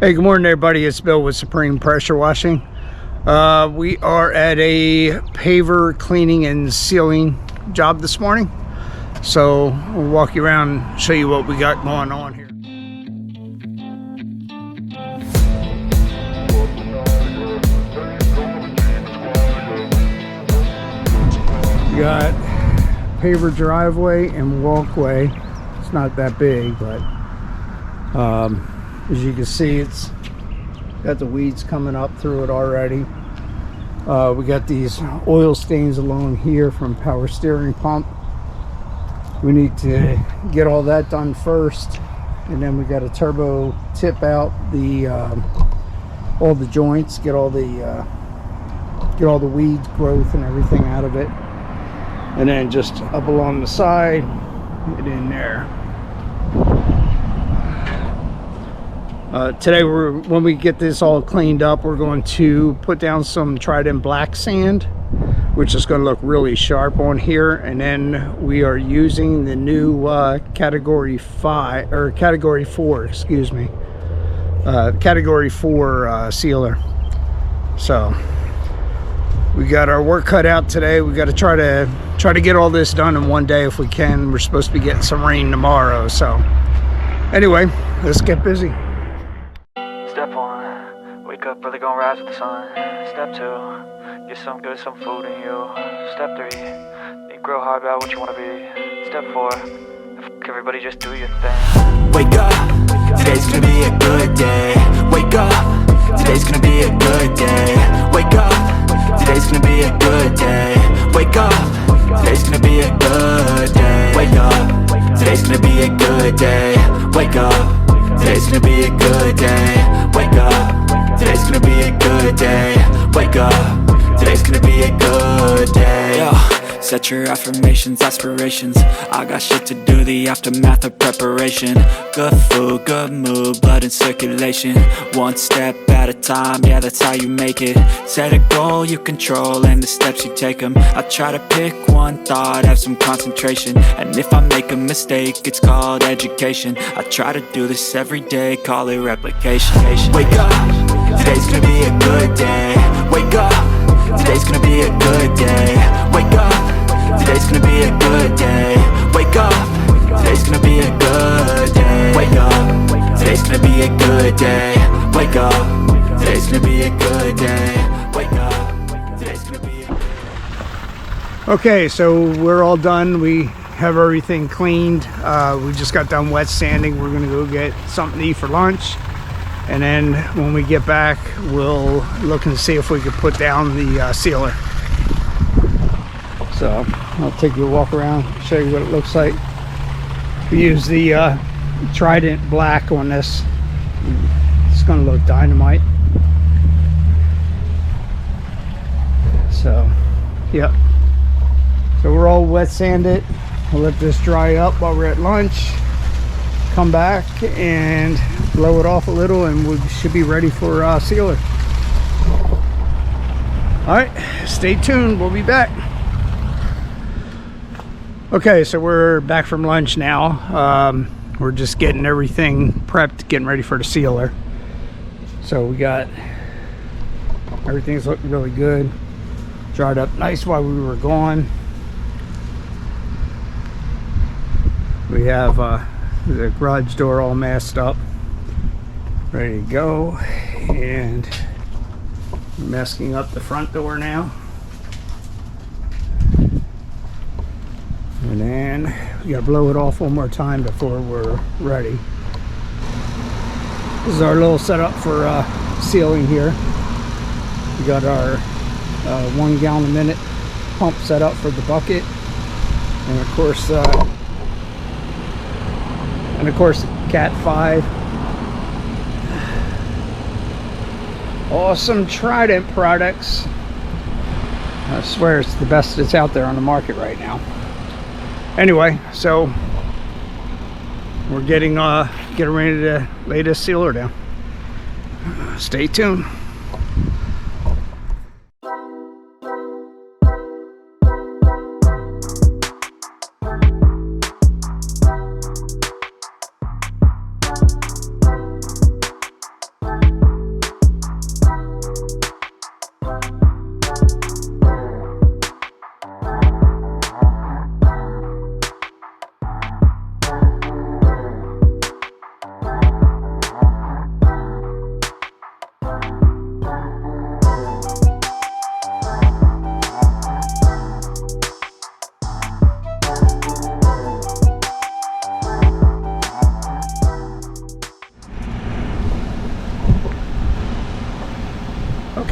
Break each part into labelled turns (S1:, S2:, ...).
S1: Hey, good morning everybody, it's Bill with Supreme Pressure Washing. We are at a paver cleaning and sealing job this morning. So we'll walk you around and show you what we got going on here. We got paver driveway and walkway. It's not that big, but as you can see, it's got the weeds coming up through it already. We got these oil stains along here from power steering pump. We need to get all that done first, and then we got a turbo tip out the all the joints, get all the weed growth and everything out of it, and then just up along the side, get in there. Today, when we get this all cleaned up, we're going to put down some Trident black sand, which is going to look really sharp on here. And then we are using the new category 4, excuse me, category 4 sealer. So we got our work cut out today. We got to try to get all this done in one day if we can. We're supposed to be getting some rain tomorrow. So anyway, let's get busy.
S2: Step 1, wake up early, gonna rise with the sun. Step 2, get some food in you. Step 3, think real hard about what you wanna be. Step 4, everybody just do your thing.
S3: Wake up, today's gonna be a good day. Wake up, today's gonna be a good day. Wake up, today's gonna be a good day. Wake up, today's gonna be a good day. Wake up, today's gonna be a good day. Wake up, today's gonna be a good day. Wake up, today's gonna be a good day. Wake up, today's gonna be a good day. Yo, set your affirmations, aspirations. I got shit to do, the aftermath of preparation. Good food, good mood, blood in circulation. One step at a time, yeah, that's how you make it. Set a goal you control and the steps you take them. I try to pick one thought, have some concentration. And if I make a mistake, it's called education. I try to do this every day, call it replication. Wake up, today's gonna be a good day. Wake up, today's gonna be a good day. Wake up, today's gonna be a good day. Wake up, today's gonna be a good day. Wake up, today's gonna be a good day. Wake up, today's gonna be a good day. Wake up, today's gonna be a...
S1: Okay, so we're all done. We have everything cleaned. We just got done wet sanding. We're gonna go get something to eat for lunch, and then when we get back, we'll look and see if we could put down the sealer. So I'll take you a walk around, show you what it looks like. We use the Trident black on this. It's gonna look dynamite. So yeah, so we're all wet sanded. We'll let this dry up while we're at lunch, come back and blow it off a little, and we should be ready for sealer. All right, stay tuned, we'll be back. Okay, so we're back from lunch now. We're just getting everything prepped, getting ready for the sealer. So we got, everything's looking really good. Dried up nice while we were gone. We have the garage door all masked up, ready to go, and masking up the front door now. And then we gotta blow it off one more time before we're ready. This is our little setup for sealing here. We got our 1 gallon a minute pump set up for the bucket, and of course Cat 5. Awesome Trident products. I swear it's the best that's out there on the market right now. Anyway, so we're getting ready to lay this sealer down. Stay tuned.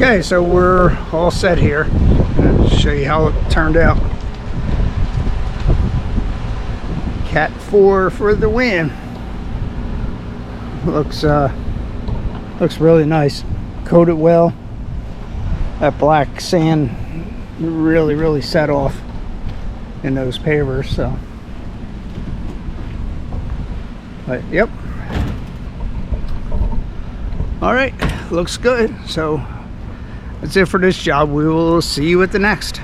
S1: Okay, so we're all set here. I'll show you how it turned out. Cat 4 for the win. Looks really nice. Coated well. That black sand really set off in those pavers, so. But yep. All right, looks good. So that's it for this job. We will see you at the next.